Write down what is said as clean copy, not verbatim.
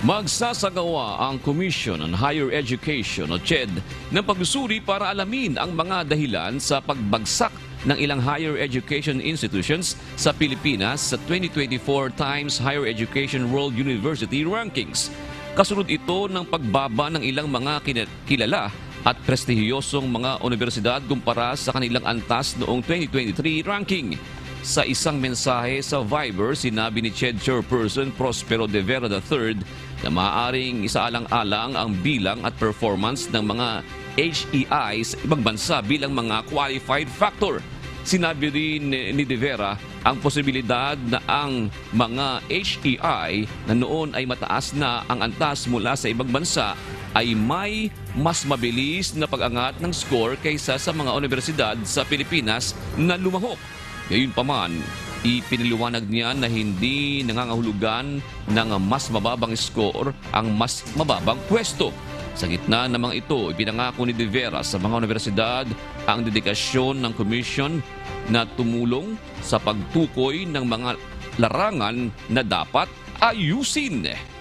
Magsasagawa ang Commission on Higher Education o CHED ng pagsusuri para alamin ang mga dahilan sa pagbagsak ng ilang higher education institutions sa Pilipinas sa 2024 Times Higher Education World University Rankings. Kasunod ito ng pagbaba ng ilang mga kilala at prestihiyosong mga universidad kumpara sa kanilang antas noong 2023 ranking. Sa isang mensahe sa Viber, sinabi ni CHED Chairperson Prospero de Vera III na maaaring isaalang-alang ang bilang at performance ng mga HEI sa ibang bansa bilang mga qualified factor. Sinabi rin ni De Vera ang posibilidad na ang mga HEI na noon ay mataas na ang antas mula sa ibang bansa ay may mas mabilis na pag-angat ng score kaysa sa mga universidad sa Pilipinas na lumahok. Gayunpaman, ipiniliwanag niya na hindi nangangahulugan ng mas mababang score ang mas mababang pwesto. Sa gitna ng mga ito, ipinangako ni De Vera sa mga universidad ang dedikasyon ng komisyon na tumulong sa pagtukoy ng mga larangan na dapat ayusin.